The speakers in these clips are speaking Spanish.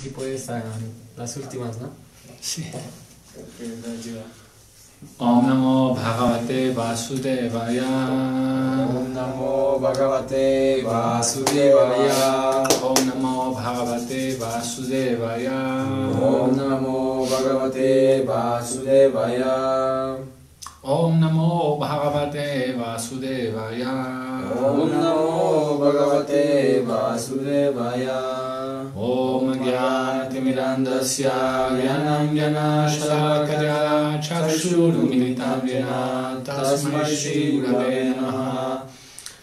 Y pues las últimas, ¿no? Sí. Que nos ayuda. Om Namo Bhagavate Vasudevaya. Om Namo Bhagavate Vasudevaya. Om Namo Bhagavate Vasudevaya. Om Namo Bhagavate Vasudevaya. Om Namo Bhagavate Vasudevaya. Om Namo Bhagavate Vasudevaya. Om Jnanatirmirandasya Jnanam Shalakaya Chakshurumilitam Jena Tasmai Shri Gurave Namaha.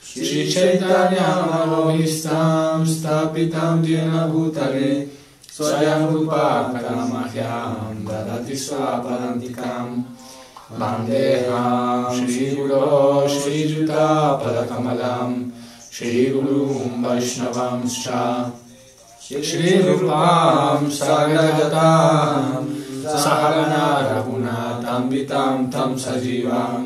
Shri Chaitanya Manobhistam Stapitam Jena Bhutale Swayam Rupa Kadamahyam Dadati Swapadantikam Vandeham Shri Guru Shri Juta Padakamalam Shri Guru Vaishnavam Scha Shri Rupam Sagrajatam Sahagana Raghunatam Vitam Tam Sajivam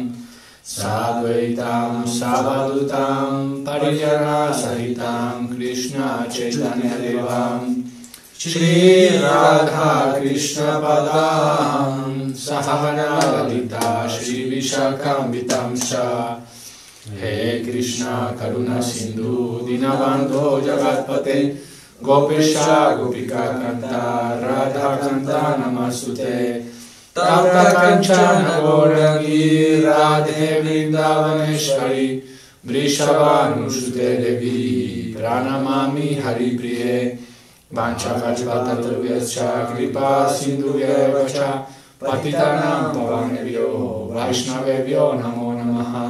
Sadvaitam Savadutam Parijana Sahitam Krishna Chaitanya Devam Shri Radha Krishna Padam Sahagana Lalita Shri Vishakam Vitam Sha. He Krishna Karuna Sindhu Dinabandho Jagatpate Gopesha Gopika Kanta Radha Kanta Namasute Tapta Kanchana Gaurangi Radhe Vrindavaneshwari Vrishabhanusute Devi Pranamami Hari Priye Vanchakachvatarvyascha Kripa Sindhuvya Vacha Patitanam Pavanebhyo Vaishnavebhyo Namo Namaha.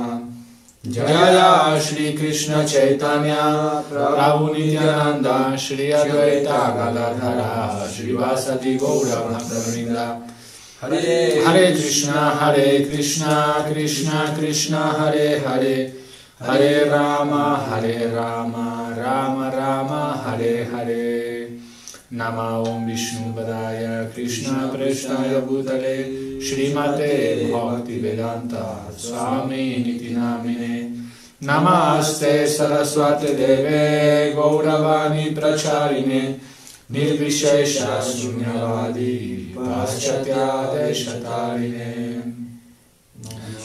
Jaya Shri Krishna Chaitanya Prabhu Nityananda Shri Advaita Gadadhara Shri Vasadi Gaura Bhakta Hare Krishna Krishna Krishna Hare Hare Hare Rama Rama Rama Hare Hare. Nama Om Vishnu Padaya Krishna Preshnaya Bhutale Shrimate Bhakti Vedanta Swami Niti Namine. Namaste Saraswate Deve Gauravani Pracharine Nirvishesha Sunyavadi Paschatya Deshatarine.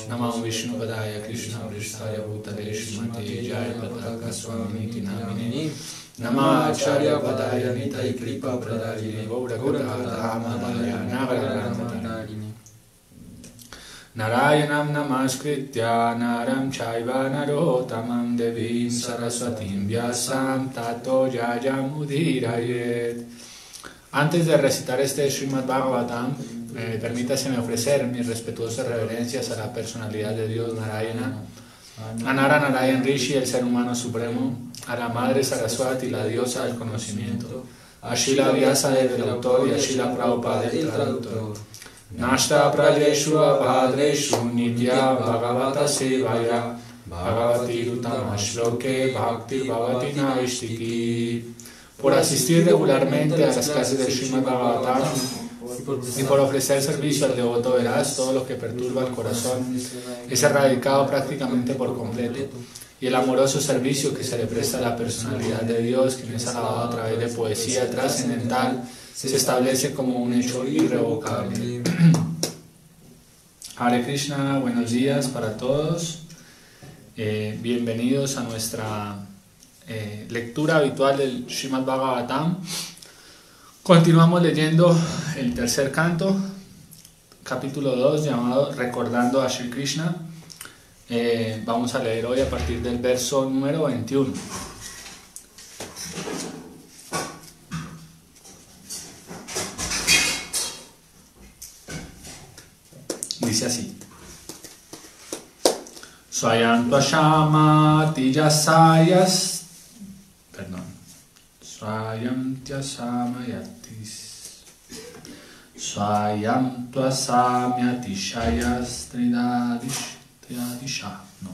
Nama Om Vishnu Padaya Krishna Preshnaya Bhutale Shrimate Jaya Pataka Swami Niti Namine. Nama Acharya Padaya Nitai Kripa Pradayine Gaura Madhaya Nagarantatarine. Narayanam Namaskritya Naram Chaiva Narotamam Devim Saraswatim Vyasam Tato Jayam Udhirayet. Antes de recitar este Srimad Bhagavatam, permítaseme ofrecer mis respetuosas reverencias a la personalidad de Dios Narayana, a Nara Narayan Rishi, el ser humano supremo, a la Madre Saraswati, la diosa del conocimiento, a Srila Vyasadeva, el autor, y a Srila Prabhupada, el traductor. Nashta Prajeshu Abhadreshu Nitya Bhagavata Sevaya Bhagavati Uttama Shloke Bhakti Bhavati Naishtiki. Por asistir regularmente a las clases del Srimad Bhagavatam y por ofrecer servicio al devoto veraz, todo lo que perturba el corazón es erradicado prácticamente por completo, y el amoroso servicio que se le presta a la personalidad de Dios, quien es alabado a través de poesía trascendental, se establece como un hecho irrevocable. Hare Krishna, buenos días para todos. Bienvenidos a nuestra lectura habitual del Srimad Bhagavatam. Continuamos leyendo el tercer canto, capítulo 2, llamado Recordando a Shri Krishna. Vamos a leer hoy a partir del verso número 21. Dice así: Swayam Tvashama Tijasayas. Perdón. Swayam Tyasamyatis. Swayam Tvasamyatishayas Tridadisha. No.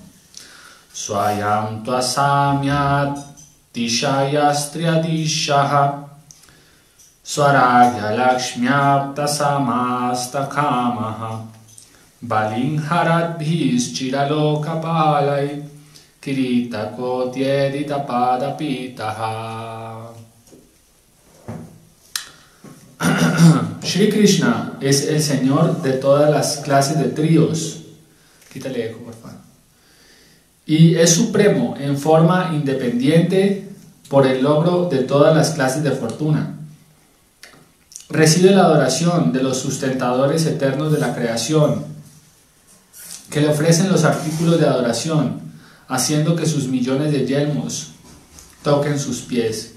Swayam Tvasamyatishayas Tridadisha. Swaragya Lakshmyapta Samastakamaha. Balin Haradbhis Chiraloka Palai Kirita Kotyedita Padapitaha. Shri Krishna es el señor de todas las clases de tríos. Quítale eco, por favor. Y es supremo en forma independiente por el logro de todas las clases de fortuna. Recibe la adoración de los sustentadores eternos de la creación, que le ofrecen los artículos de adoración, haciendo que sus millones de yelmos toquen sus pies.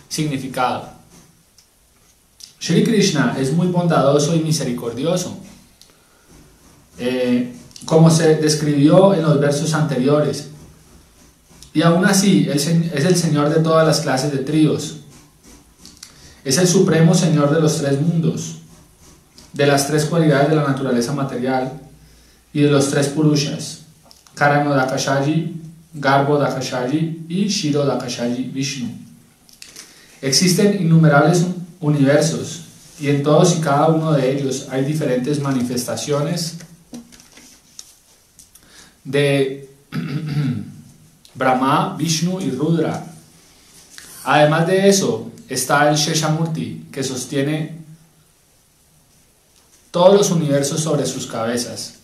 Significado: Shri Krishna es muy bondadoso y misericordioso, como se describió en los versos anteriores, y aún así es el Señor de todas las clases de tríos. Es el supremo Señor de los tres mundos, de las tres cualidades de la naturaleza material y de los tres Purushas: Karanodakashayi, Garbhodakashayi y Shirodakashayi Vishnu. Existen innumerables universos y en todos y cada uno de ellos hay diferentes manifestaciones de Brahma, Vishnu y Rudra. Además de eso está el Sheshamurti, que sostiene todos los universos sobre sus cabezas,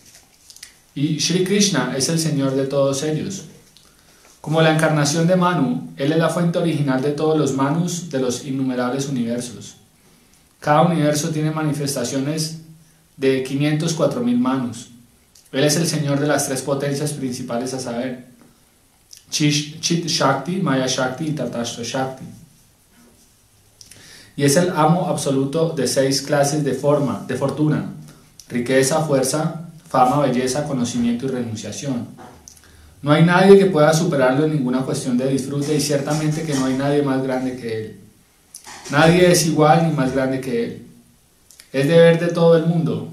y Shri Krishna es el Señor de todos ellos. Como la encarnación de Manu, Él es la fuente original de todos los Manus de los innumerables universos. Cada universo tiene manifestaciones de 504.000 Manus. Él es el Señor de las tres potencias principales, a saber, Chit Shakti, Maya Shakti y Tatashta Shakti. Y es el amo absoluto de 6 clases de fortuna: riqueza, fuerza, fama, belleza, conocimiento y renunciación. No hay nadie que pueda superarlo en ninguna cuestión de disfrute, y ciertamente que no hay nadie más grande que Él. Nadie es igual ni más grande que Él. Es deber de todo el mundo,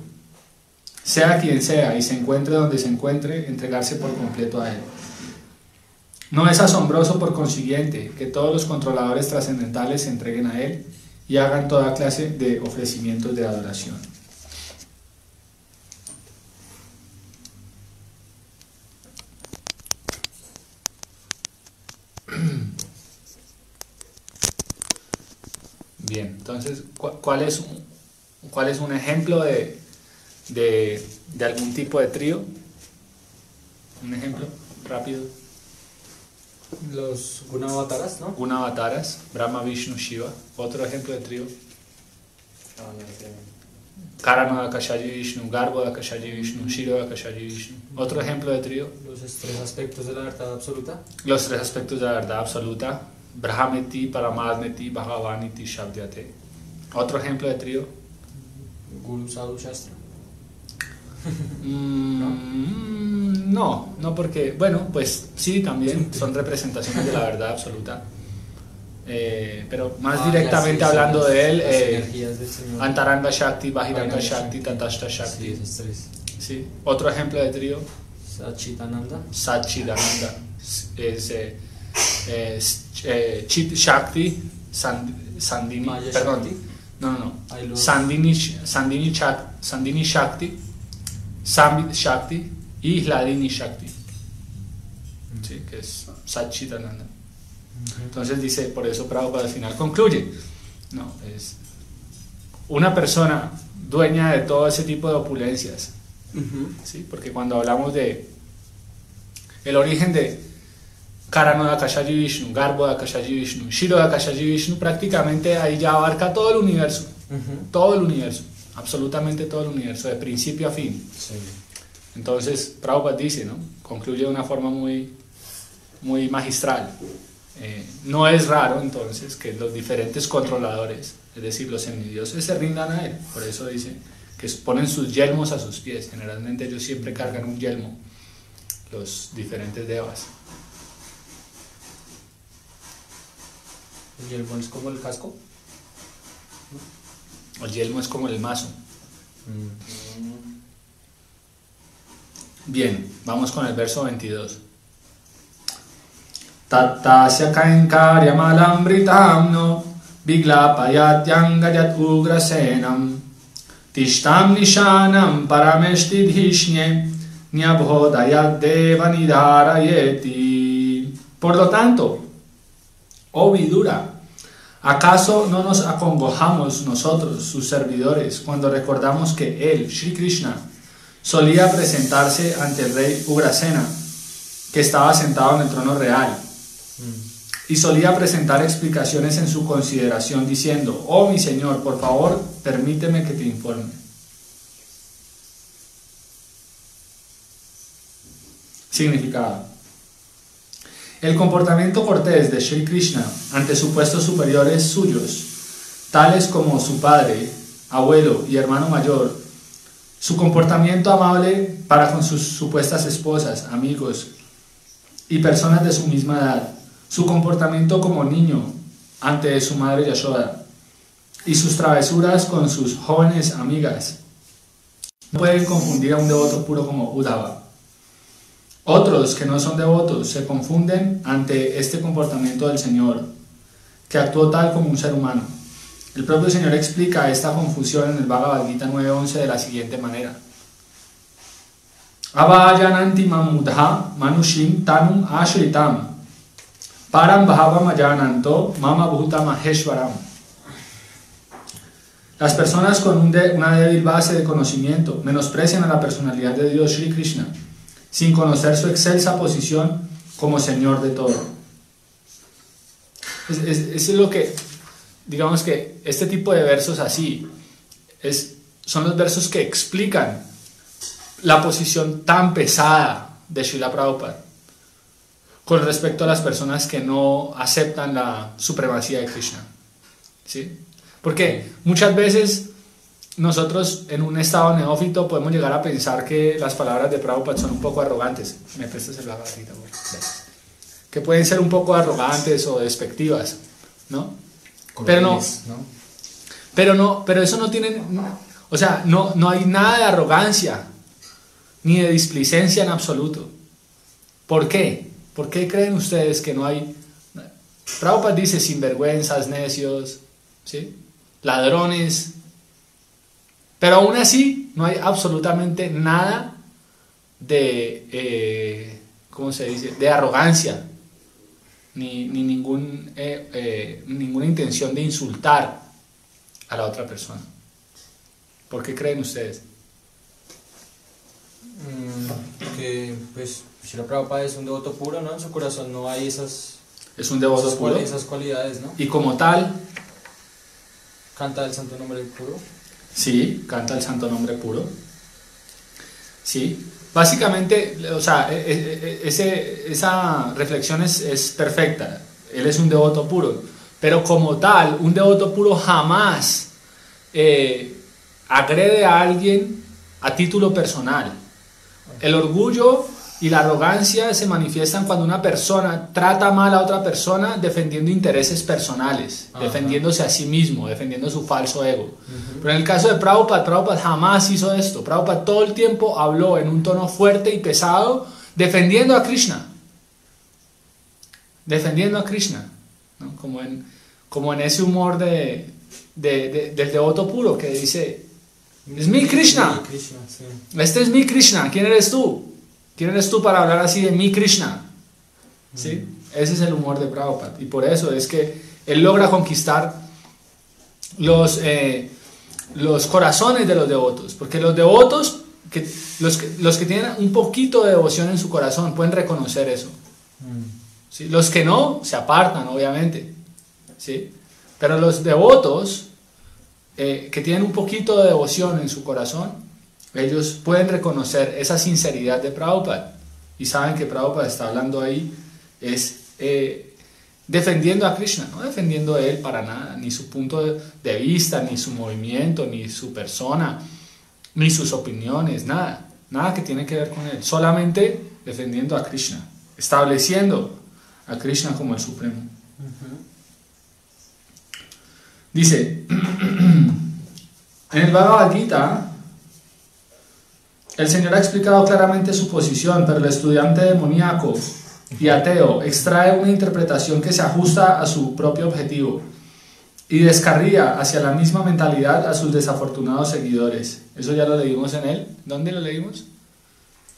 sea quien sea y se encuentre donde se encuentre, entregarse por completo a Él. No es asombroso, por consiguiente, que todos los controladores trascendentales se entreguen a Él y hagan toda clase de ofrecimientos de adoración. Bien, entonces, ¿cuál es un ejemplo de algún tipo de trío? Un ejemplo rápido. Los Gunavataras, ¿no? Gunavataras, Brahma, Vishnu, Shiva. Otro ejemplo de trío. Karanodakashayi Vishnu, Garbhodakashayi Vishnu, Shirodakashayi Vishnu. Otro ejemplo de trío. Los 3 aspectos de la verdad absoluta. Los 3 aspectos de la verdad absoluta. Brahmeti, Paramadmeti, Bhagavaniti, Shabdyate. Otro ejemplo de trío. Guru Sadhu Shastra. No, porque, bueno, pues sí, también son representaciones de la verdad absoluta. Pero más directamente hablando de él, Antaranga Shakti, Bahiranga Shakti, Tatashta Shakti. Sí. Otro ejemplo de trío. Satchidananda. Chit Shakti, Sandini, perdón, Sandini Shakti, Sambit Shakti y Hladini Shakti, ¿sí? Que es Satchidananda. Entonces dice, por eso Prabhupada al final concluye, no, es una persona dueña de todo ese tipo de opulencias, ¿sí? Porque cuando hablamos de el origen de Karanodakashayi Vishnu, Garbhodakashayi Vishnu, Shirodakashayi Vishnu, prácticamente ahí ya abarca todo el universo, todo el universo, absolutamente todo el universo, de principio a fin. Sí. Entonces Prabhupada dice, ¿no? Concluye de una forma muy magistral. No es raro entonces que los diferentes controladores, es decir, los semidioses, se rindan a él. Por eso dice que ponen sus yelmos a sus pies. Generalmente ellos siempre cargan un yelmo, los diferentes devas. ¿El yelmo es como el casco? El yelmo es como el mazo. Bien, vamos con el verso 22. Tattasya kainkaryamalambritam viglapayatyangayat ugrasenam tishtam nishanam parameshti dhishne nyabhodayat devanidharayeti. Por lo tanto, oh Vidura, ¿Acaso no nos acongojamos nosotros, sus servidores, cuando recordamos que él, Sri Krishna, solía presentarse ante el rey Ugrasena, que estaba sentado en el trono real, y solía presentar explicaciones en su consideración diciendo: oh mi señor, por favor, permíteme que te informe? Significado: el comportamiento cortés de Sri Krishna ante supuestos superiores suyos, tales como su padre, abuelo y hermano mayor, su comportamiento amable para con sus supuestas esposas, amigos y personas de su misma edad, su comportamiento como niño ante su madre Yashoda, y sus travesuras con sus jóvenes amigas, no pueden confundir a un devoto puro como Uddhava. Otros que no son devotos se confunden ante este comportamiento del Señor, que actuó tal como un ser humano. El propio Señor explica esta confusión en el Bhagavad Gita 9.11 de la siguiente manera: Avajananti mamudha manushim tanum ashritam param bhavam ajananto mama bhuta maheshwaram. Las personas con una débil base de conocimiento menosprecian a la personalidad de Dios Sri Krishna, sin conocer su excelsa posición como Señor de todo. Eso es lo que, digamos que este tipo de versos así, son los versos que explican la posición tan pesada de Srila Prabhupada con respecto a las personas que no aceptan la supremacía de Krishna. ¿Sí? Porque muchas veces nosotros en un estado neófito podemos llegar a pensar que las palabras de Prabhupada son un poco arrogantes. ¿Me prestas el Bhagavad Gita, por favor? Que pueden ser un poco arrogantes o despectivas, ¿no? Pero eso no tiene, o sea, no hay nada de arrogancia ni de displicencia en absoluto. ¿Por qué? ¿Por qué creen ustedes que no hay? Prabhupada dice sinvergüenzas, necios, ¿sí? Ladrones. Pero aún así no hay absolutamente nada de, ¿cómo se dice?, de arrogancia, ni ninguna intención de insultar a la otra persona. ¿Por qué creen ustedes? Que pues Srila Prabhupada es un devoto puro, ¿no? En su corazón no hay esas cualidades, ¿no? Y como tal, canta el santo nombre puro. Sí, canta el santo nombre puro. Sí, básicamente, o sea, esa reflexión es perfecta. Él es un devoto puro, pero como tal, un devoto puro jamás agrede a alguien a título personal. El orgullo y la arrogancia se manifiestan cuando una persona trata mal a otra persona defendiendo intereses personales, defendiéndose a sí mismo, defendiendo su falso ego. Pero en el caso de Prabhupada jamás hizo esto. Prabhupada todo el tiempo habló en un tono fuerte y pesado, defendiendo a Krishna. Defendiendo a Krishna, ¿no? Como en ese humor del devoto puro que dice: es mi Krishna. Sí. Este es mi Krishna. ¿Quién eres tú? ¿Quién eres tú para hablar así de mi Krishna? ¿Sí? Ese es el humor de Prabhupada. Y por eso es que él logra conquistar los corazones de los devotos. Porque los devotos, los que tienen un poquito de devoción en su corazón, pueden reconocer eso. ¿Sí? Los que no, se apartan, obviamente. ¿Sí? Pero los devotos que tienen un poquito de devoción en su corazón, ellos pueden reconocer esa sinceridad de Prabhupada y saben que Prabhupada está hablando ahí defendiendo a Krishna, no defendiendo a él para nada, ni su punto de vista, ni su movimiento, ni su persona, ni sus opiniones, nada que tiene que ver con él, solamente defendiendo a Krishna, estableciendo a Krishna como el Supremo. Dice en el Bhagavad Gita, el Señor ha explicado claramente su posición, pero el estudiante demoníaco y ateo extrae una interpretación que se ajusta a su propio objetivo y descarría hacia la misma mentalidad a sus desafortunados seguidores. Eso ya lo leímos en él. ¿Dónde lo leímos?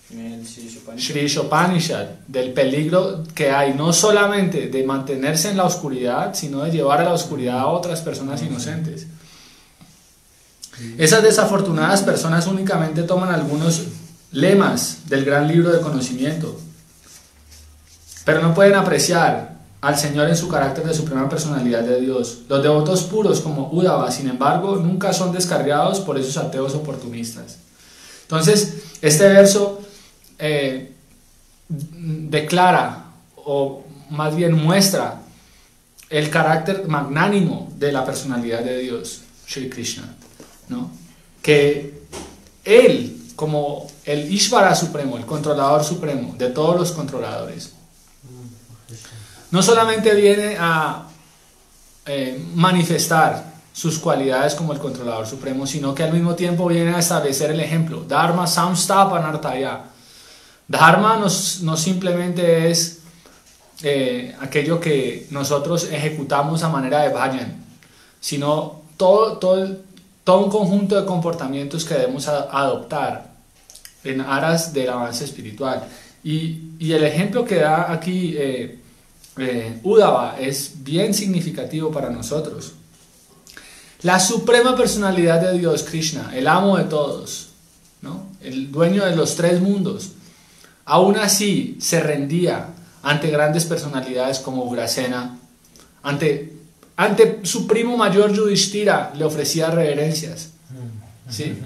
Sri Ishopanishad, del peligro que hay no solamente de mantenerse en la oscuridad, sino de llevar a la oscuridad a otras personas inocentes. Esas desafortunadas personas únicamente toman algunos lemas del gran libro de conocimiento, pero no pueden apreciar al Señor en su carácter de suprema personalidad de Dios. Los devotos puros como Uddhava, sin embargo, nunca son descarriados por esos ateos oportunistas. Entonces, este verso declara, o más bien muestra, el carácter magnánimo de la personalidad de Dios, Shri Krishna, ¿no? Que Él, como el Ishvara supremo, el controlador supremo de todos los controladores, no solamente viene a manifestar sus cualidades como el controlador supremo, sino que al mismo tiempo viene a establecer el ejemplo. Dharma samstapanartaya. Dharma no simplemente es aquello que nosotros ejecutamos a manera de bhajan, sino todo un conjunto de comportamientos que debemos adoptar en aras del avance espiritual. Y el ejemplo que da aquí Uddhava es bien significativo para nosotros. La suprema personalidad de Dios, Krishna, el amo de todos, ¿no? El dueño de los tres mundos, aún así se rendía ante grandes personalidades como Ugrasena, ante su primo mayor Yudhishthira le ofrecía reverencias, ¿sí?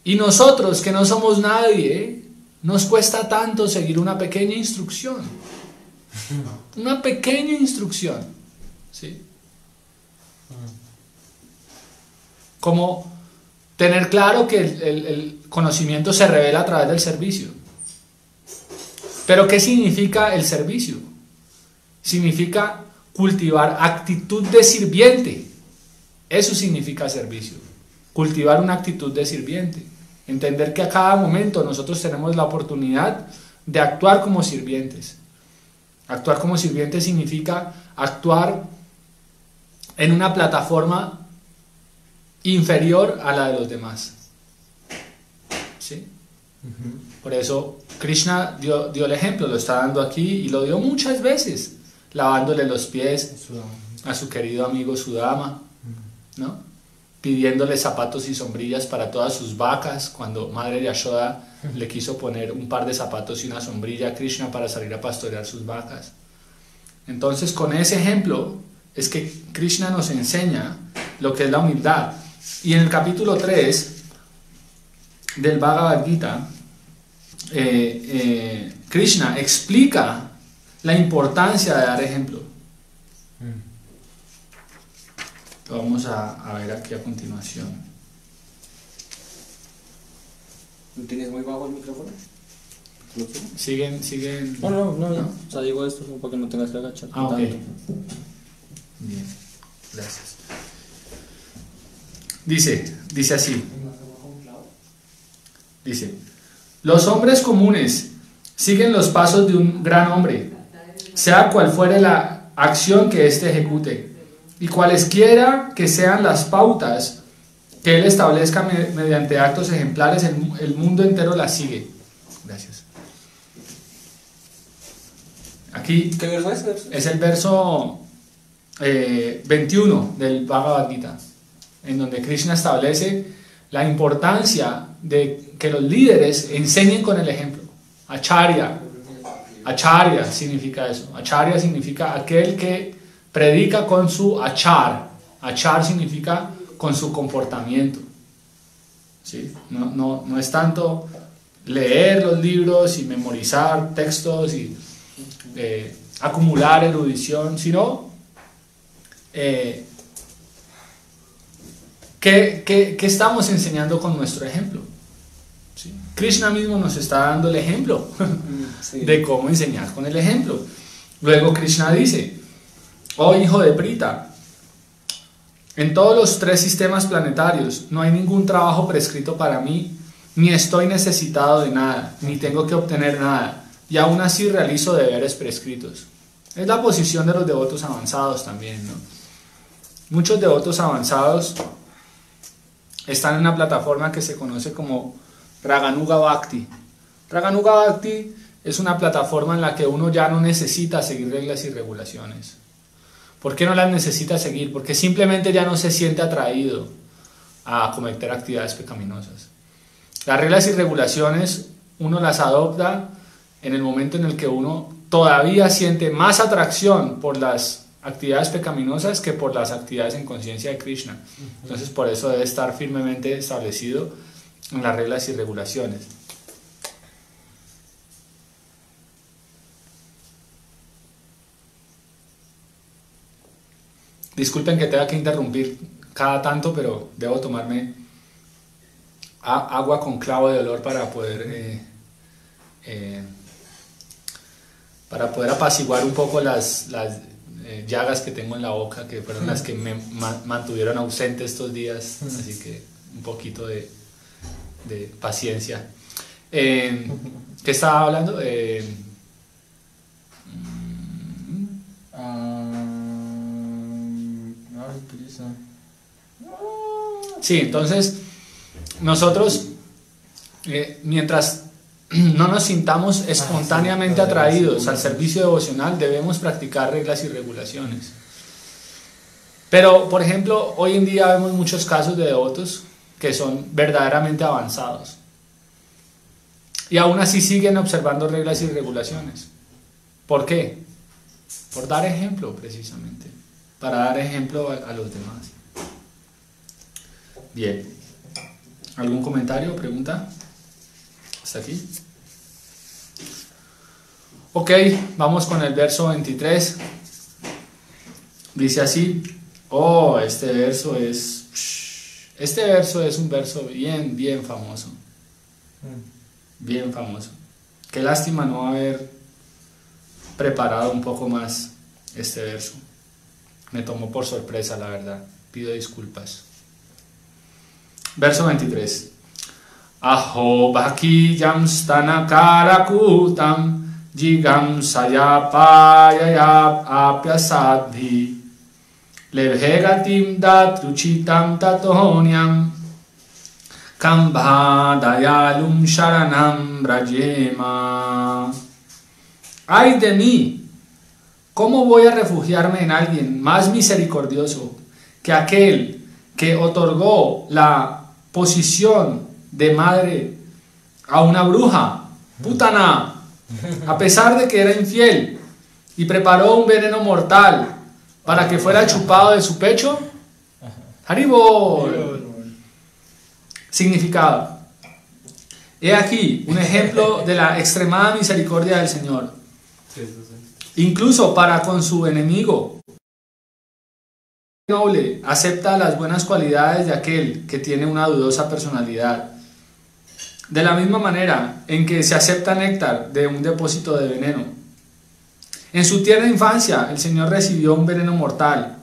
Y nosotros, que no somos nadie, nos cuesta tanto seguir una pequeña instrucción. Una pequeña instrucción, ¿sí? Como tener claro que el conocimiento se revela a través del servicio. Pero ¿qué significa el servicio? Significa cultivar actitud de sirviente. Eso significa servicio. Cultivar una actitud de sirviente. Entender que a cada momento nosotros tenemos la oportunidad de actuar como sirvientes. Actuar como sirviente significa actuar en una plataforma inferior a la de los demás. ¿Sí? Por eso Krishna dio el ejemplo, lo está dando aquí y lo dio muchas veces, lavándole los pies a su querido amigo Sudama, ¿no? Pidiéndole zapatos y sombrillas para todas sus vacas, cuando Madre Yashoda le quiso poner un par de zapatos y una sombrilla a Krishna para salir a pastorear sus vacas. Entonces, con ese ejemplo es que Krishna nos enseña lo que es la humildad. Y en el capítulo 3 del Bhagavad Gita, Krishna explica la importancia de dar ejemplo. Lo vamos a ver aquí a continuación. ¿No tienes muy bajo el micrófono? Siguen. No, ya. O sea, digo esto para que no tengas que agachar. Ah, ok. Bien, gracias. Dice así. Dice: los hombres comunes siguen los pasos de un gran hombre, sea cual fuere la acción que éste ejecute, y cualesquiera que sean las pautas que él establezca mediante actos ejemplares, el mundo entero las sigue. Gracias. Aquí, ¿qué verso es? Es el verso 21 del Bhagavad Gita, en donde Krishna establece la importancia de que los líderes enseñen con el ejemplo. Acharya significa eso. Acharya significa aquel que predica con su achar. Achar significa con su comportamiento. ¿Sí? No es tanto leer los libros y memorizar textos y acumular erudición, sino ¿qué estamos enseñando con nuestro ejemplo? ¿Sí? Krishna mismo nos está dando el ejemplo de cómo enseñar con el ejemplo. Luego Krishna dice: oh hijo de Prita, en todos los 3 sistemas planetarios no hay ningún trabajo prescrito para mí, ni estoy necesitado de nada, ni tengo que obtener nada, y aún así realizo deberes prescritos. Es la posición de los devotos avanzados también, ¿no? Muchos devotos avanzados están en una plataforma que se conoce como Raganuga Bhakti, Raganuga Bhakti es una plataforma en la que uno ya no necesita seguir reglas y regulaciones. ¿Por qué no las necesita seguir? Porque simplemente ya no se siente atraído a cometer actividades pecaminosas. Las reglas y regulaciones uno las adopta en el momento en el que uno todavía siente más atracción por las actividades pecaminosas que por las actividades en conciencia de Krishna. Entonces por eso debe estar firmemente establecido en las reglas y regulaciones. Disculpen que tenga que interrumpir cada tanto, pero debo tomarme agua con clavo de olor para poder apaciguar un poco las llagas que tengo en la boca, que fueron las que me mantuvieron ausente estos días, así que un poquito de paciencia. ¿Qué estaba hablando? Sí, entonces nosotros mientras no nos sintamos espontáneamente atraídos al servicio devocional, debemos practicar reglas y regulaciones. Pero, por ejemplo, hoy en día vemos muchos casos de devotos que son verdaderamente avanzados y aún así siguen observando reglas y regulaciones. ¿Por qué? Por dar ejemplo, precisamente, para dar ejemplo a los demás. Bien, ¿algún comentario o pregunta? ¿Hasta aquí? Ok, vamos con el verso 23. Dice así. Oh, este verso es un verso bien famoso. Bien famoso. Qué lástima no haber preparado un poco más este verso. Me tomó por sorpresa, la verdad. Pido disculpas. Verso 23. Aho bhaki jam stanakarakutam jigam sayapayaya apyasadhi lebhegatim datruchitam tatonyam kambhadayalum sharanam brajema. ¡Ay de mí! ¿Cómo voy a refugiarme en alguien más misericordioso que aquel que otorgó la posición de madre a una bruja, Putana, a pesar de que era infiel, y preparó un veneno mortal para que fuera chupado de su pecho? Haribol. Significado. He aquí un ejemplo de la extremada misericordia del Señor. Incluso para con su enemigo. Noble acepta las buenas cualidades de aquel que tiene una dudosa personalidad. De la misma manera en que se acepta néctar de un depósito de veneno. En su tierna infancia, el Señor recibió un veneno mortal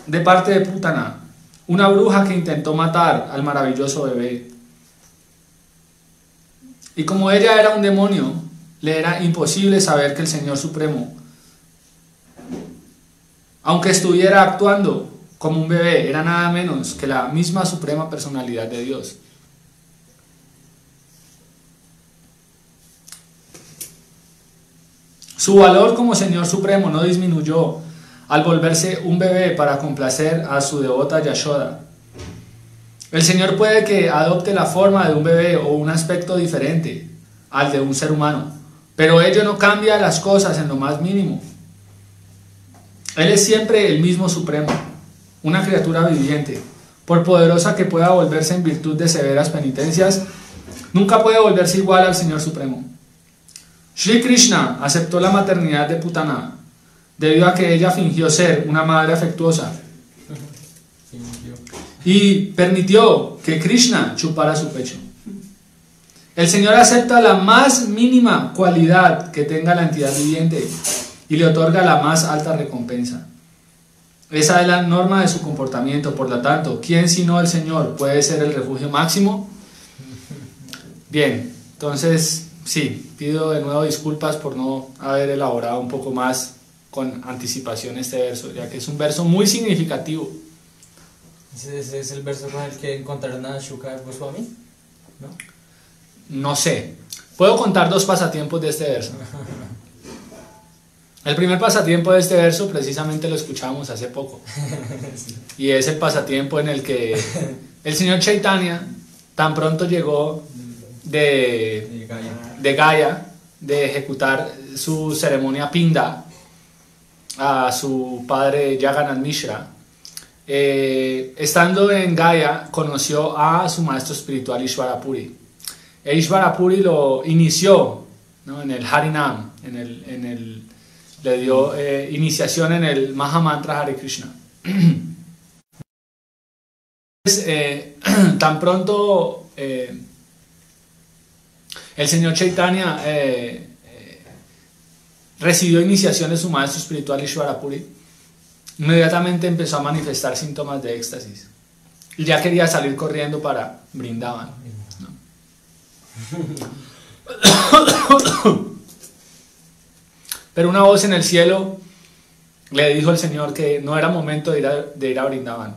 de parte de Putana, una bruja que intentó matar al maravilloso bebé. Y como ella era un demonio, le era imposible saber que el Señor Supremo, aunque estuviera actuando como un bebé, era nada menos que la misma suprema personalidad de Dios. Su valor como Señor Supremo no disminuyó al volverse un bebé para complacer a su devota Yashoda. El Señor puede que adopte la forma de un bebé o un aspecto diferente al de un ser humano, pero ello no cambia las cosas en lo más mínimo. Él es siempre el mismo Supremo, una criatura viviente. Por poderosa que pueda volverse en virtud de severas penitencias, nunca puede volverse igual al Señor Supremo. Shri Krishna aceptó la maternidad de Putana debido a que ella fingió ser una madre afectuosa y permitió que Krishna chupara su pecho. El Señor acepta la más mínima cualidad que tenga la entidad viviente y le otorga la más alta recompensa. Esa es la norma de su comportamiento. Por lo tanto, ¿quién sino el Señor puede ser el refugio máximo? Bien, entonces sí, pido de nuevo disculpas por no haber elaborado un poco más con anticipación este verso, ya que es un verso muy significativo. ¿Ese es el verso con el que encontraron a Shukadeva Goswami? ¿No? No sé, Puedo contar 2 pasatiempos de este verso. El primer pasatiempo de este verso precisamente lo escuchamos hace poco. Y es el pasatiempo en el que el señor Chaitanya tan pronto llegó de Gaya, de ejecutar su ceremonia Pinda a su padre Jagannath Mishra. Estando en Gaya conoció a su maestro espiritual Ishvarapuri. Ishvarapuri lo inició, ¿no?, en el Harinam, le dio iniciación en el Mahamantra Hare Krishna. Tan pronto el señor Chaitanya recibió iniciación de su maestro espiritual Ishvarapuri, inmediatamente empezó a manifestar síntomas de éxtasis y ya quería salir corriendo para Vrindavan, ¿no? Pero una voz en el cielo le dijo al Señor que no era momento de ir a Vrindavan,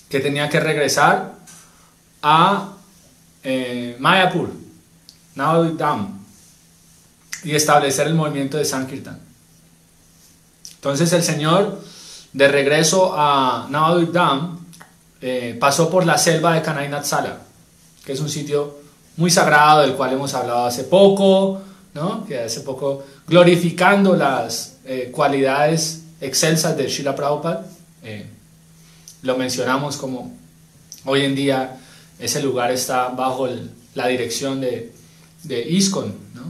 que tenía que regresar a Mayapur, Navadvip Dham, y establecer el movimiento de Sankirtan. Entonces el Señor, de regreso a Navadvip Dham, pasó por la selva de Kanai-Natsala, que es un sitio muy sagrado del cual hemos hablado hace poco, ¿no?, que hace poco, glorificando las cualidades excelsas de Srila Prabhupada. Lo mencionamos como hoy en día ese lugar está bajo la dirección de ISKCON, ¿no?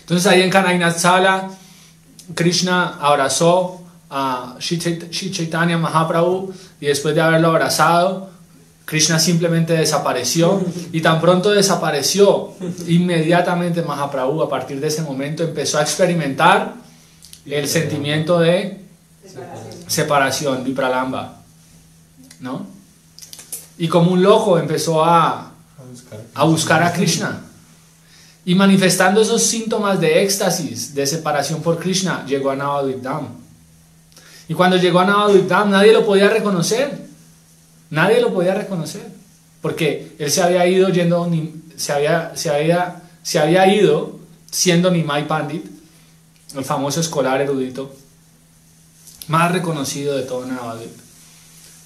Entonces ahí en Kanai-Natsala Krishna abrazó a Shri Chaitanya Mahaprabhu, y después de haberlo abrazado, Krishna simplemente desapareció, y tan pronto desapareció, inmediatamente Mahaprabhu a partir de ese momento empezó a experimentar el sentimiento de separación, vipralamba, ¿no? Y como un loco empezó a buscar a Krishna, y manifestando esos síntomas de éxtasis, de separación por Krishna, llegó a Navadvip Dham. Y cuando llegó a Navadvip Dham nadie lo podía reconocer. Nadie lo podía reconocer, porque él se había ido siendo Nimai Pandit, el famoso escolar erudito más reconocido de todo Navadvip.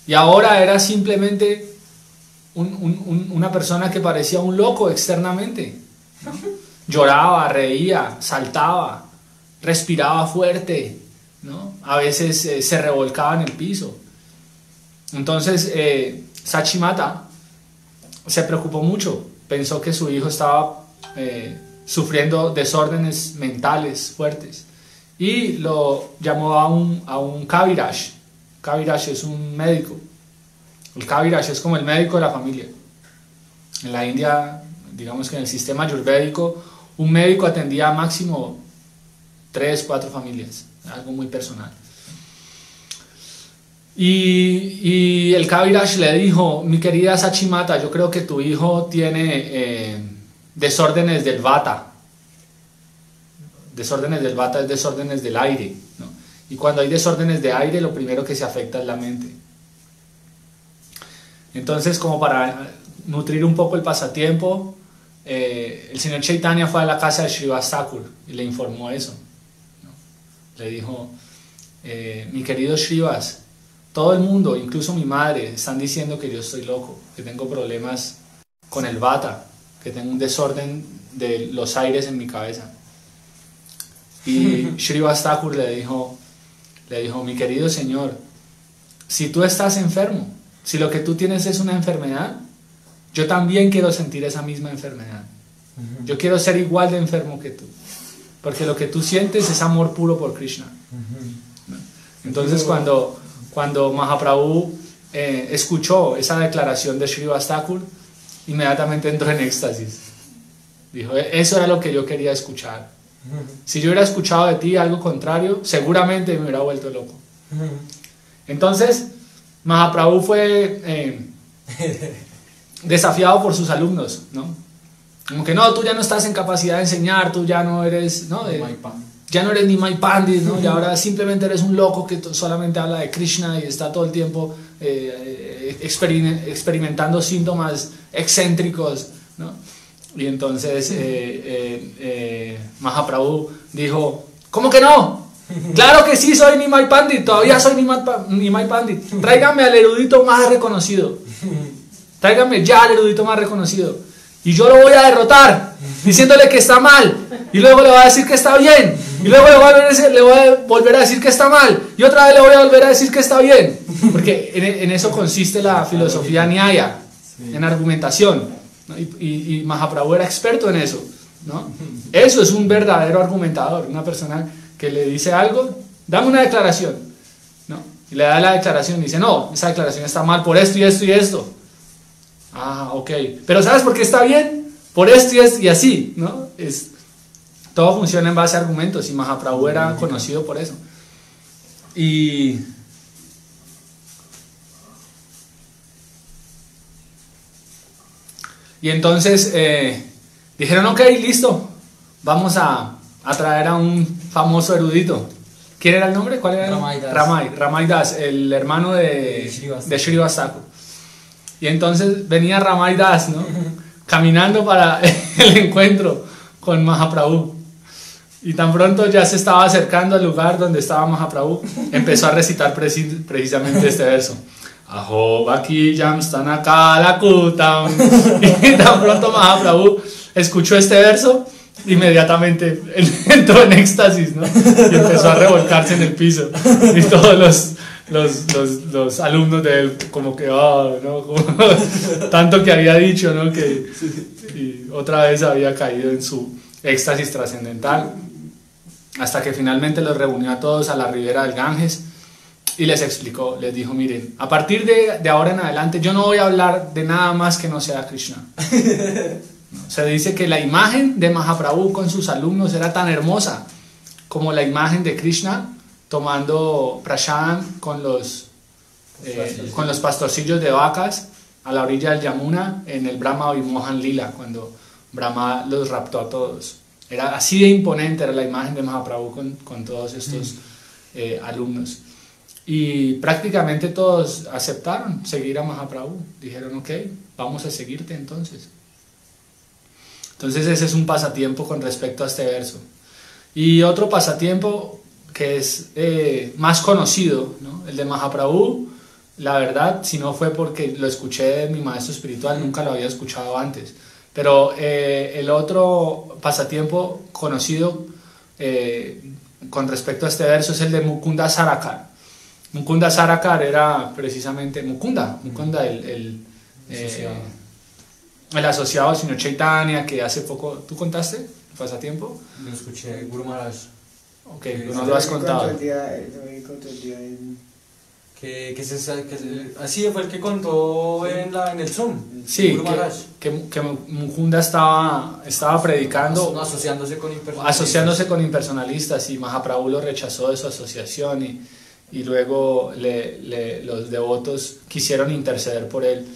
Y ahora era simplemente una persona que parecía un loco externamente, ¿no? Lloraba, reía, saltaba, respiraba fuerte, ¿no? A veces se revolcaba en el piso. Entonces Sachimata se preocupó mucho, pensó que su hijo estaba sufriendo desórdenes mentales fuertes, y lo llamó a un Kaviraj. Kaviraj es un médico. El Kaviraj es como el médico de la familia. En la India, digamos que en el sistema ayurvédico, un médico atendía a máximo 3, 4 familias, algo muy personal. Y el Kaviraj le dijo: mi querida Sachimata, yo creo que tu hijo tiene desórdenes del Vata. Desórdenes del Vata es desórdenes del aire, ¿no? Y cuando hay desórdenes de aire, lo primero que se afecta es la mente. Entonces, como para nutrir un poco el pasatiempo, el señor Chaitanya fue a la casa de Srivas Thakur y le informó eso, ¿no? Le dijo: mi querido Srivas, todo el mundo, incluso mi madre, están diciendo que yo estoy loco, que tengo problemas con el Vata, que tengo un desorden de los aires en mi cabeza. Y Srivas Thakur le dijo: mi querido señor, si tú estás enfermo, si lo que tú tienes es una enfermedad, yo también quiero sentir esa misma enfermedad. Yo quiero ser igual de enfermo que tú, porque lo que tú sientes es amor puro por Krishna. Entonces cuando Mahaprabhu escuchó esa declaración de Srivas Thakur, inmediatamente entró en éxtasis. Dijo: eso era lo que yo quería escuchar. Si yo hubiera escuchado de ti algo contrario, seguramente me hubiera vuelto loco. Entonces Mahaprabhu fue desafiado por sus alumnos, ¿no? Como que no, tú ya no estás en capacidad de enseñar, tú ya no eres, ¿no? Ya no eres Nimai Pandit, ¿no? Y ahora simplemente eres un loco que solamente habla de Krishna y está todo el tiempo experimentando síntomas excéntricos, ¿no? Y entonces Mahaprabhu dijo, ¿cómo que no? Claro que sí, soy Nimai Pandit, todavía soy Nimai Pandit. Tráigame al erudito más reconocido. Tráigame ya al erudito más reconocido. Y yo lo voy a derrotar, diciéndole que está mal. Y luego le voy a decir que está bien. Y luego le voy a volver a decir que está mal. Y otra vez le voy a volver a decir que está bien. Porque en eso consiste la filosofía Nyaya, en argumentación, ¿no? Y Mahaprabhu era experto en eso, ¿no? Eso es un verdadero argumentador, una persona que le dice algo, dame una declaración, ¿no? Y le da la declaración y dice, no, esa declaración está mal por esto y esto y esto. Ah, ok. Pero ¿sabes por qué está bien? Por esto y esto y así, ¿no? Todo funciona en base a argumentos y Mahaprabhu era conocido por eso. Y entonces dijeron, ok, listo, vamos a traer a un famoso erudito. ¿Quién era el nombre? ¿Cuál era? Ramai Das, el hermano de Shrivas Thakur. Y entonces venía Ramai Das, ¿no? Caminando para el encuentro con Mahaprabhu. Y tan pronto ya se estaba acercando al lugar donde estaba Mahaprabhu, empezó a recitar precisamente este verso. Aho Baki Jamstanakala Kutam. Y tan pronto Mahaprabhu escuchó este verso, inmediatamente entró en éxtasis, ¿no? Y empezó a revolcarse en el piso. Y todos los alumnos de él, como que, ¿no? Como, tanto que había dicho, ¿no? Y otra vez había caído en su éxtasis trascendental. Hasta que finalmente los reunió a todos a la ribera del Ganges y les explicó, les dijo, miren, a partir de ahora en adelante yo no voy a hablar de nada más que no sea Krishna. Se dice que la imagen de Mahaprabhu con sus alumnos era tan hermosa como la imagen de Krishna tomando prashadam con los pastorcillos de vacas a la orilla del Yamuna en el Brahma Vimohan Lila, cuando Brahma los raptó a todos. Era así de imponente, era la imagen de Mahaprabhu con todos estos alumnos. Y prácticamente todos aceptaron seguir a Mahaprabhu. Dijeron, ok, vamos a seguirte entonces. Entonces ese es un pasatiempo con respecto a este verso. Y otro pasatiempo que es más conocido, ¿no? El de Mahaprabhu, la verdad, si no fue porque lo escuché de mi maestro espiritual, nunca lo había escuchado antes. Pero el otro pasatiempo conocido con respecto a este verso es el de Mukunda Sarakar. Mukunda Sarakar era precisamente Mukunda el asociado al señor Chaitanya, que hace poco, ¿tú contaste el pasatiempo? Lo escuché, Guru Maharaj. Ok, no lo has contado. Así fue el que contó en el Zoom. Sí, que Mukunda estaba predicando, asociándose con impersonalistas, y Mahaprabhu lo rechazó de su asociación, y luego los devotos quisieron interceder por él,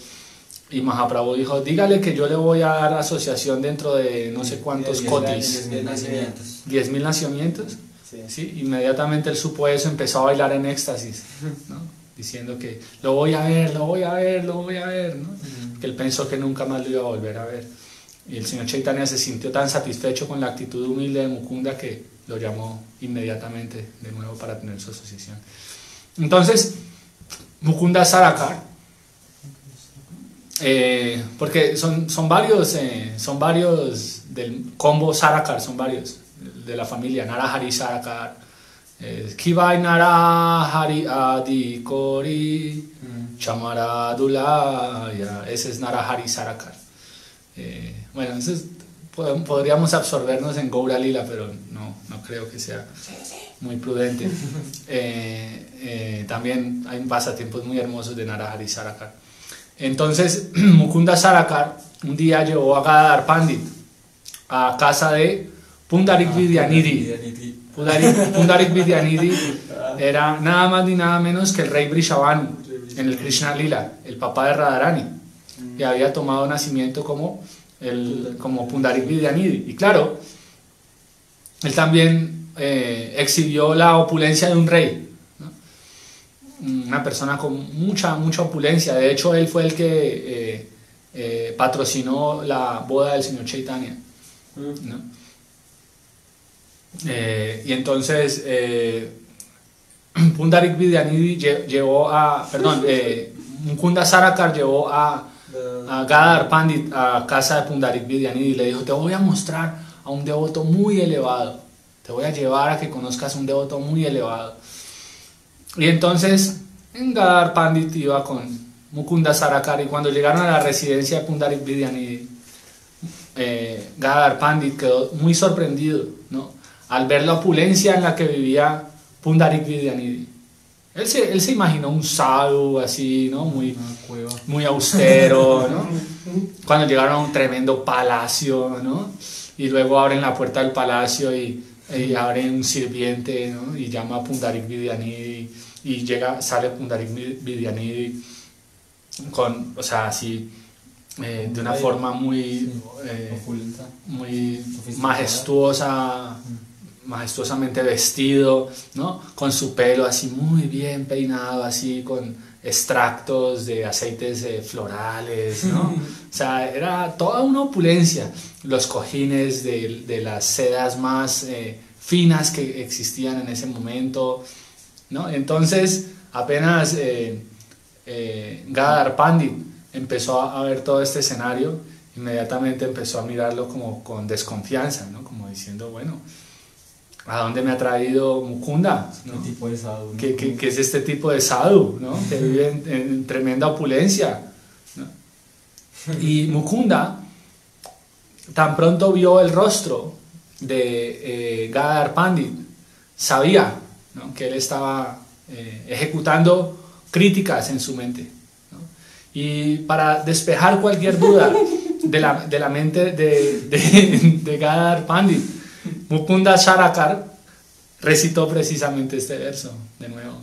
y Mahaprabhu dijo, dígale que yo le voy a dar asociación dentro de no sé cuántos kotis, 10.000 nacimientos. Sí, inmediatamente él supo eso, empezó a bailar en éxtasis, ¿no? Diciendo que lo voy a ver, ¿no? Que él pensó que nunca más lo iba a volver a ver. Y el señor Chaitanya se sintió tan satisfecho con la actitud humilde de Mukunda que lo llamó inmediatamente de nuevo para tener su asociación. Entonces, Mukunda Sarakar, porque son varios del combo Sarakar, son varios de la familia Narahari Sarakar, Kivai Narahari Adi Kori Chamaradulaya, ese es Narahari Sarakar. Bueno, podríamos absorbernos en Gaura Lila, pero no creo que sea muy prudente. También hay pasatiempos muy hermosos de Narahari Sarakar. Entonces Mukunda Sarakar un día llevó a Gadadhar Pandit a casa de Pundarik Vidyanidhi. Pundarik Vidyanidhi era nada más ni nada menos que el rey Vrishabhanu en el Krishna Lila, el papá de Radharani, y había tomado nacimiento como Pundarik Vidyanidhi. Y claro, él también exhibió la opulencia de un rey, ¿no? Una persona con mucha opulencia. De hecho, él fue el que patrocinó la boda del señor Chaitanya, ¿no? Y entonces Pundarik Vidyanidhi llevó a, perdón, Mukunda Sarakar llevó a Gadadhar Pandit a casa de Pundarik Vidyanidhi y le dijo: te voy a mostrar a un devoto muy elevado, te voy a llevar a que conozcas un devoto muy elevado. Y entonces Gadadhar Pandit iba con Mukunda Sarakar, y cuando llegaron a la residencia de Pundarik Vidyanidhi, Gadadhar Pandit quedó muy sorprendido, ¿no?, al ver la opulencia en la que vivía Pundarik Vidyanidhi. Él se imaginó un sadhu así, ¿no?, muy austero, ¿no? Cuando llegaron a un tremendo palacio, ¿no?, y luego abren la puerta del palacio y abren un sirviente, ¿no?, y llama a Pundarik Vidyanidhi, y sale Pundarik Vidyanidhi con, o sea, así, de una forma muy majestuosa, majestuosamente vestido, ¿no?, con su pelo así muy bien peinado, así con extractos de aceites florales, ¿no? O sea, era toda una opulencia, los cojines de las sedas más finas que existían en ese momento, ¿no? Entonces apenas Gadadhar Pandit empezó a ver todo este escenario, inmediatamente empezó a mirarlo como con desconfianza, ¿no?, como diciendo: bueno, ¿a dónde me ha traído Mukunda, ¿no? ¿Qué tipo de sadhu, ¿no? ¿Qué es este tipo de sadhu, ¿no?, que vive en tremenda opulencia, ¿no? Y Mukunda tan pronto vio el rostro de Gadadhar Pandit, sabía, ¿no?, que él estaba ejecutando críticas en su mente, ¿no? Y para despejar cualquier duda de la mente de Gadadhar Pandit, Mukunda Sarakar recitó precisamente este verso de nuevo: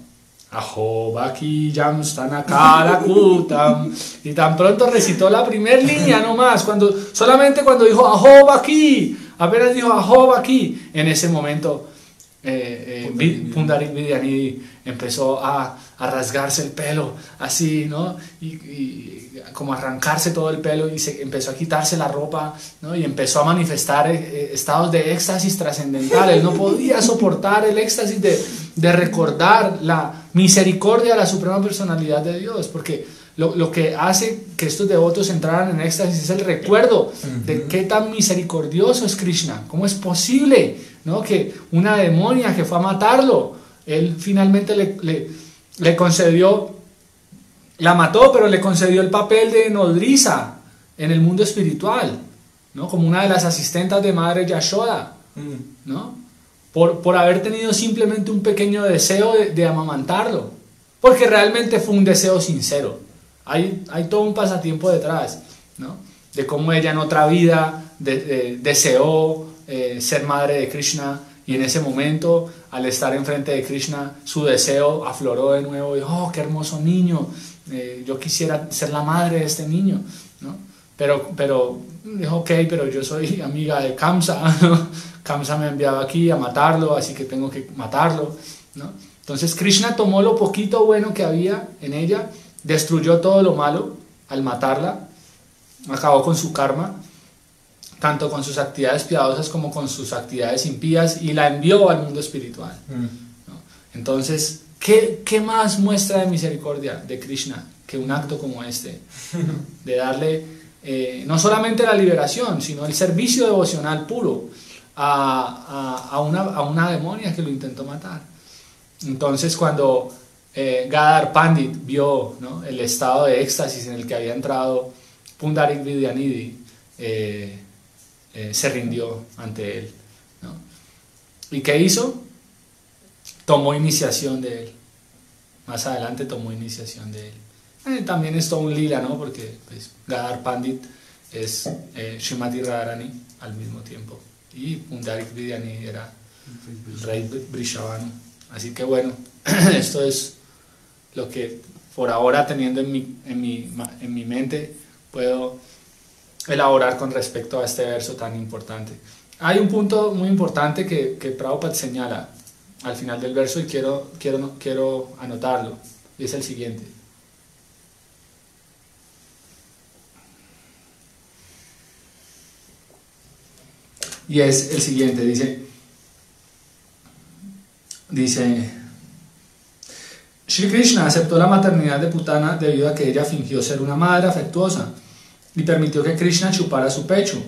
Aho Baki Yam Stanakara Kutam. Y tan pronto recitó la primera línea nomás, solamente cuando dijo Aho Baki, apenas dijo Aho Baki, en ese momento Pundarik Vidyanidhi empezó a rasgarse el pelo así, ¿no?, y como arrancarse todo el pelo, y se empezó a quitarse la ropa, ¿no?, y empezó a manifestar estados de éxtasis trascendental. Él no podía soportar el éxtasis de recordar la misericordia de la Suprema Personalidad de Dios, porque lo que hace que estos devotos entraran en éxtasis es el recuerdo de qué tan misericordioso es Krishna. ¿Cómo es posible, ¿no?, que una demonia que fue a matarlo, él finalmente le concedió, la mató, pero le concedió el papel de nodriza en el mundo espiritual, ¿no?, como una de las asistentas de Madre Yashoda, ¿no?, por haber tenido simplemente un pequeño deseo de amamantarlo, porque realmente fue un deseo sincero. Hay todo un pasatiempo detrás, ¿no?, de cómo ella en otra vida deseó ser madre de Krishna, y en ese momento, al estar enfrente de Krishna, su deseo afloró de nuevo, y oh, qué hermoso niño, yo quisiera ser la madre de este niño, ¿no? Pero dijo: ok, pero yo soy amiga de Kamsa, ¿no? Kamsa me ha enviado aquí a matarlo, así que tengo que matarlo, ¿no? Entonces Krishna tomó lo poquito bueno que había en ella, destruyó todo lo malo al matarla, acabó con su karma, tanto con sus actividades piadosas como con sus actividades impías, y la envió al mundo espiritual, ¿no? Entonces, ¿qué más muestra de misericordia de Krishna que un acto como este, ¿no?, de darle no solamente la liberación, sino el servicio devocional puro a una demonia que lo intentó matar? Entonces, cuando Gadadhar Pandit vio, ¿no?, el estado de éxtasis en el que había entrado Pundarik Vidyanidhi, se rindió ante él, ¿no? ¿Y qué hizo? Tomó iniciación de él. Más adelante tomó iniciación de él. También es todo un lila, ¿no?, porque pues, Gadadhar Pandit es Srimati Radharani al mismo tiempo, y Pundarik Vidyanidhi era el rey Vrishabhanu. Así que bueno, esto es lo que por ahora, teniendo en mi mente, puedo elaborar con respecto a este verso tan importante. Hay un punto muy importante que Prabhupada señala al final del verso, y quiero anotarlo, y es el siguiente: y es el siguiente, dice Shri Krishna aceptó la maternidad de Putana debido a que ella fingió ser una madre afectuosa y permitió que Krishna chupara su pecho.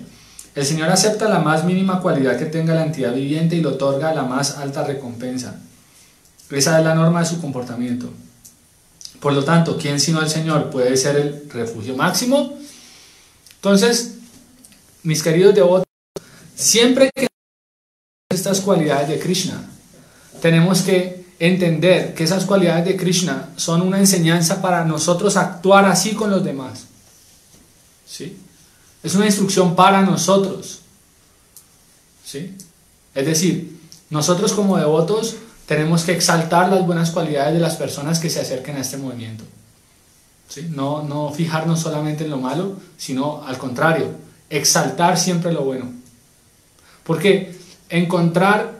El Señor acepta la más mínima cualidad que tenga la entidad viviente y le otorga la más alta recompensa. Esa es la norma de su comportamiento. Por lo tanto, ¿quién sino el Señor puede ser el refugio máximo? Entonces, mis queridos devotos, siempre que estas cualidades de Krishna, tenemos que entender que esas cualidades de Krishna son una enseñanza para nosotros actuar así con los demás. ¿Sí? Es una instrucción para nosotros. ¿Sí? Es decir, nosotros como devotos tenemos que exaltar las buenas cualidades de las personas que se acerquen a este movimiento. ¿Sí? No fijarnos solamente en lo malo, sino al contrario, exaltar siempre lo bueno. Porque encontrar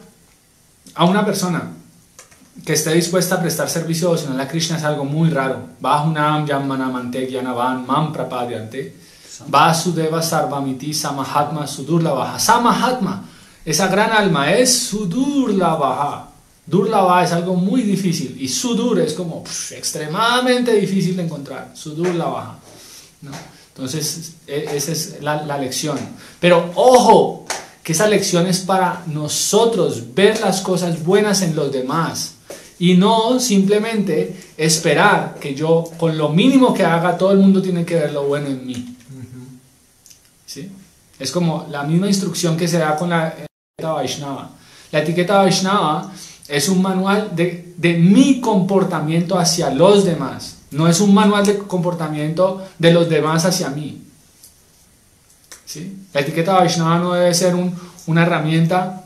a una persona que esté dispuesta a prestar servicio devocional a Krishna es algo muy raro. Bahunam Yammanamante Gyanavan Mam Prapadyante Vasudeva Sarvamiti Samahatma Sudurlavaha. Samahatma, esa gran alma, es Sudurlavaha. Durlava es algo muy difícil y Sudur es como extremadamente difícil de encontrar. Sudurlavaha, ¿no? Entonces, esa es la lección. Pero ojo, que esa lección es para nosotros ver las cosas buenas en los demás y no simplemente esperar que yo, con lo mínimo que haga, todo el mundo tiene que ver lo bueno en mí. ¿Sí? Es como la misma instrucción que se da con la etiqueta Vaishnava. La etiqueta Vaishnava es un manual de mi comportamiento hacia los demás. No es un manual de comportamiento de los demás hacia mí. ¿Sí? La etiqueta Vaishnava no debe ser una herramienta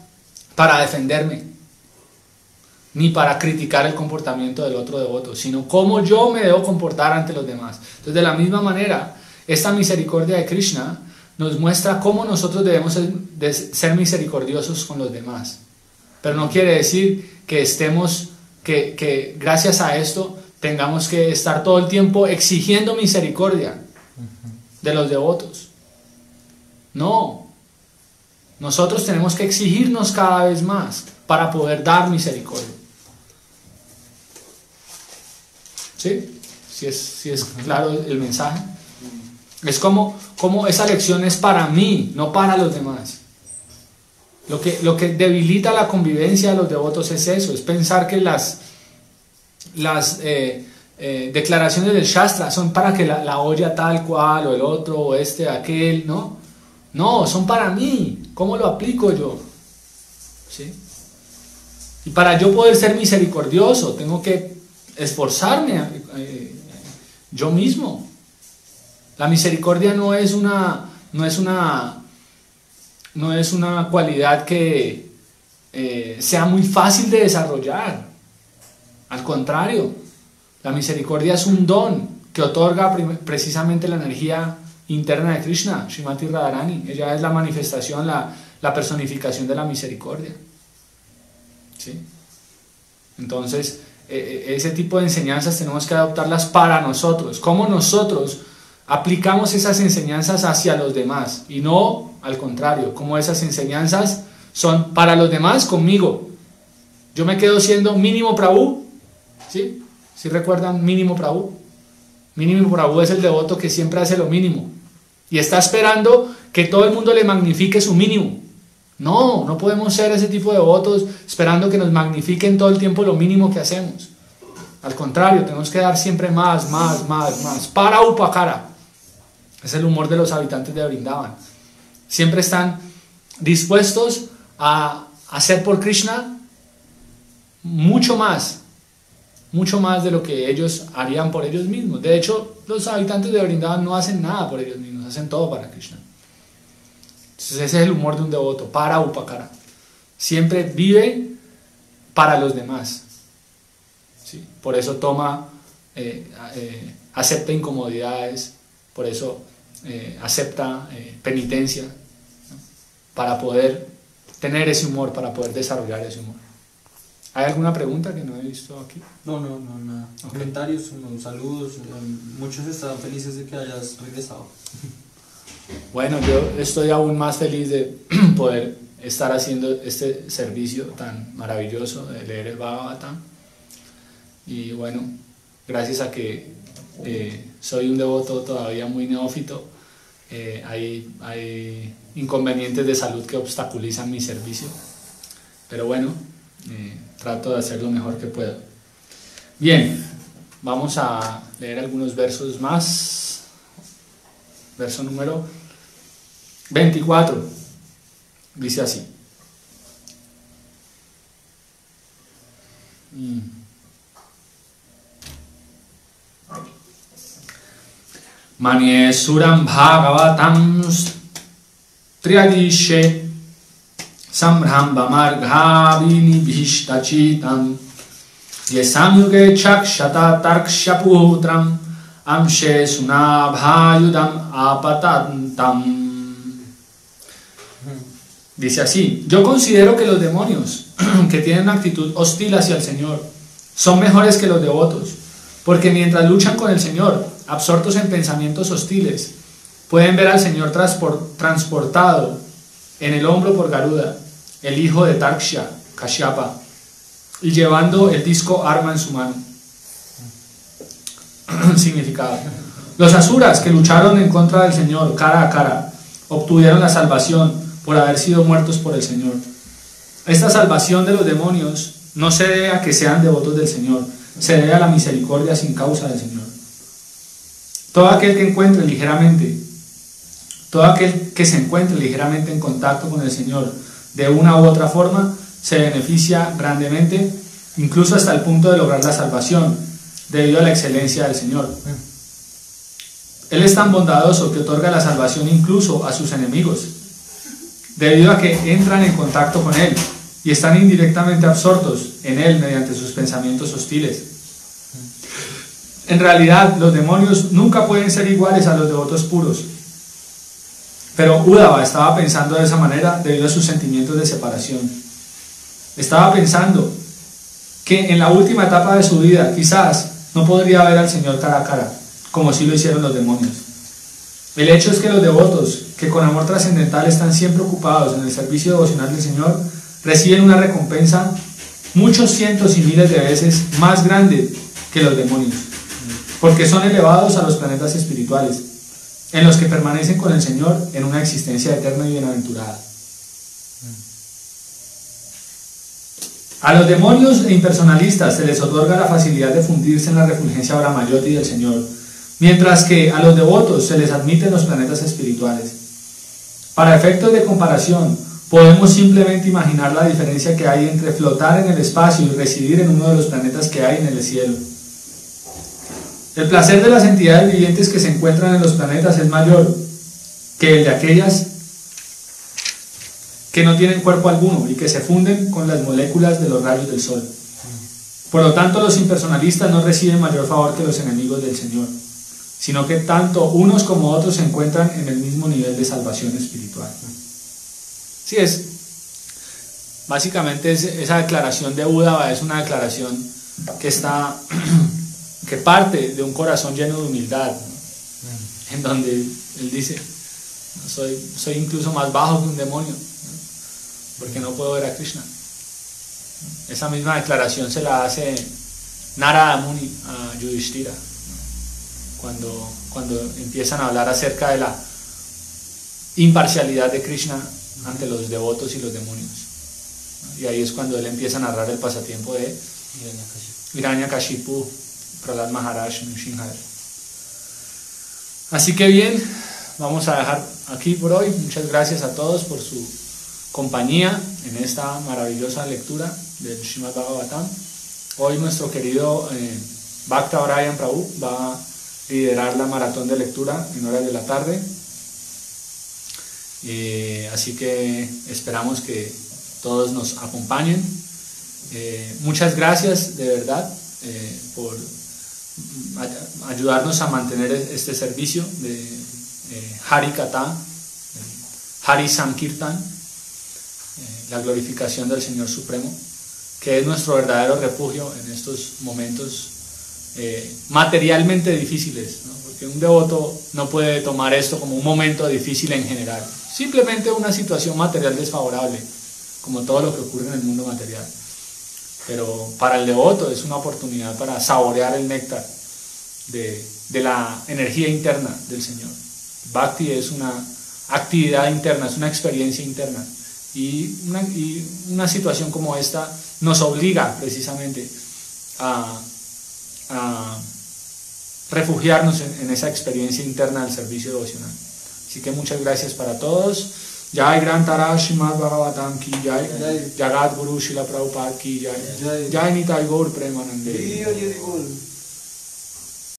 para defenderme, ni para criticar el comportamiento del otro devoto, sino cómo yo me debo comportar ante los demás. Entonces, de la misma manera, esta misericordia de Krishna nos muestra cómo nosotros debemos ser misericordiosos con los demás. Pero no quiere decir que gracias a esto tengamos que estar todo el tiempo exigiendo misericordia de los devotos. No, nosotros tenemos que exigirnos cada vez más para poder dar misericordia. ¿Sí? Si es claro el mensaje. Es como esa lección es para mí, no para los demás. Lo que debilita la convivencia de los devotos es eso, es pensar que las declaraciones del Shastra son para que la olla tal cual, o el otro, o aquel, ¿no? No, son para mí. ¿Cómo lo aplico yo? ¿Sí? Y para yo poder ser misericordioso, tengo que esforzarme yo mismo. La misericordia no es una cualidad que sea muy fácil de desarrollar. Al contrario, la misericordia es un don que otorga precisamente la energía interna de Krishna, Srimati Radharani. Ella es la manifestación, la personificación de la misericordia. ¿Sí? Entonces, ese tipo de enseñanzas tenemos que adoptarlas para nosotros. ¿Cómo nosotros aplicamos esas enseñanzas hacia los demás? Y no al contrario, como esas enseñanzas son para los demás conmigo. Yo me quedo siendo mínimo Prabhu. ¿Sí? ¿Sí recuerdan mínimo Prabhu? Mínimo Prabhu es el devoto que siempre hace lo mínimo y está esperando que todo el mundo le magnifique su mínimo. No podemos ser ese tipo de devotos esperando que nos magnifiquen todo el tiempo lo mínimo que hacemos. Al contrario, tenemos que dar siempre más. Para upakara. Es el humor de los habitantes de Vrindavan. Siempre están dispuestos a hacer por Krishna mucho más de lo que ellos harían por ellos mismos. De hecho, los habitantes de Vrindavan no hacen nada por ellos mismos, hacen todo para Krishna. Entonces ese es el humor de un devoto, para upakara. Siempre vive para los demás. ¿Sí? Por eso acepta incomodidades, por eso acepta penitencia, ¿no? Para poder tener ese humor, para poder desarrollar ese humor. ¿Hay alguna pregunta que no he visto aquí? No, nada. Okay. Comentarios, saludos. Muchos están felices de que hayas regresado. Bueno, yo estoy aún más feliz de poder estar haciendo este servicio tan maravilloso de leer el Bhagavatam. Y bueno, gracias a que soy un devoto todavía muy neófito, hay inconvenientes de salud que obstaculizan mi servicio, pero bueno, trato de hacer lo mejor que puedo. Bien, vamos a leer algunos versos más. Verso número 24 dice así: Manye suram bhagavatam triadishe samrhamba marghavini bhishtachitam yesamyuge chakshata tarkshaputram amshe sunabhayudam apatantam. Dice así: yo considero que los demonios que tienen una actitud hostil hacia el Señor son mejores que los devotos, porque mientras luchan con el Señor, absortos en pensamientos hostiles, pueden ver al Señor transportado en el hombro por Garuda, el hijo de Tarksha, Kashyapa, y llevando el disco arma en su mano. Significado: los asuras que lucharon en contra del Señor cara a cara obtuvieron la salvación por haber sido muertos por el Señor. Esta salvación de los demonios no se debe a que sean devotos del Señor, se debe a la misericordia sin causa del Señor. Todo aquel que se encuentre ligeramente en contacto con el Señor de una u otra forma se beneficia grandemente, incluso hasta el punto de lograr la salvación, debido a la excelencia del Señor. Él es tan bondadoso que otorga la salvación incluso a sus enemigos, debido a que entran en contacto con Él y están indirectamente absortos en Él mediante sus pensamientos hostiles. En realidad, los demonios nunca pueden ser iguales a los devotos puros, pero Uddhava estaba pensando de esa manera debido a sus sentimientos de separación. Estaba pensando que en la última etapa de su vida quizás no podría ver al Señor cara a cara, como sí lo hicieron los demonios. El hecho es que los devotos, que con amor trascendental están siempre ocupados en el servicio devocional del Señor, reciben una recompensa muchos cientos y miles de veces más grande que los demonios, porque son elevados a los planetas espirituales, en los que permanecen con el Señor en una existencia eterna y bienaventurada. A los demonios e impersonalistas se les otorga la facilidad de fundirse en la refulgencia Brahmayoti del Señor, mientras que a los devotos se les admiten los planetas espirituales. Para efectos de comparación, podemos simplemente imaginar la diferencia que hay entre flotar en el espacio y residir en uno de los planetas que hay en el cielo. El placer de las entidades vivientes que se encuentran en los planetas es mayor que el de aquellas que no tienen cuerpo alguno y que se funden con las moléculas de los rayos del sol. Por lo tanto, los impersonalistas no reciben mayor favor que los enemigos del Señor, sino que tanto unos como otros se encuentran en el mismo nivel de salvación espiritual. Sí, básicamente esa declaración de Uddhava es una declaración que parte de un corazón lleno de humildad, ¿no? En donde él dice: soy incluso más bajo que un demonio, ¿no? Porque no puedo ver a Krishna. Esa misma declaración se la hace Narada Muni a Yudhishthira, ¿no? Cuando empiezan a hablar acerca de la imparcialidad de Krishna ante los devotos y los demonios, ¿no? Y ahí es cuando él empieza a narrar el pasatiempo de Hiranyakashipu, Prahlad Maharaj, Nrsimha. Así que bien, vamos a dejar aquí por hoy. Muchas gracias a todos por su compañía en esta maravillosa lectura del Srimad Bhagavatam. Hoy nuestro querido Bhakta Brian Prabhu va a liderar la maratón de lectura en horas de la tarde. Así que esperamos que todos nos acompañen. Muchas gracias de verdad por ayudarnos a mantener este servicio de Hari Katha, Hari Sankirtan, la glorificación del Señor Supremo, que es nuestro verdadero refugio en estos momentos materialmente difíciles, ¿no? que un devoto no puede tomar esto como un momento difícil en general, simplemente una situación material desfavorable, como todo lo que ocurre en el mundo material. Pero para el devoto es una oportunidad para saborear el néctar de la energía interna del Señor. Bhakti es una actividad interna, es una experiencia interna. Y una situación como esta nos obliga precisamente a refugiarnos en esa experiencia interna del servicio devocional. Así que muchas gracias para todos. Jai Grantara Srimad Bhagavatam ki jai, Jagat Guru Srila Prabhupada ki jai, Jai Nitai Gaur Premanande.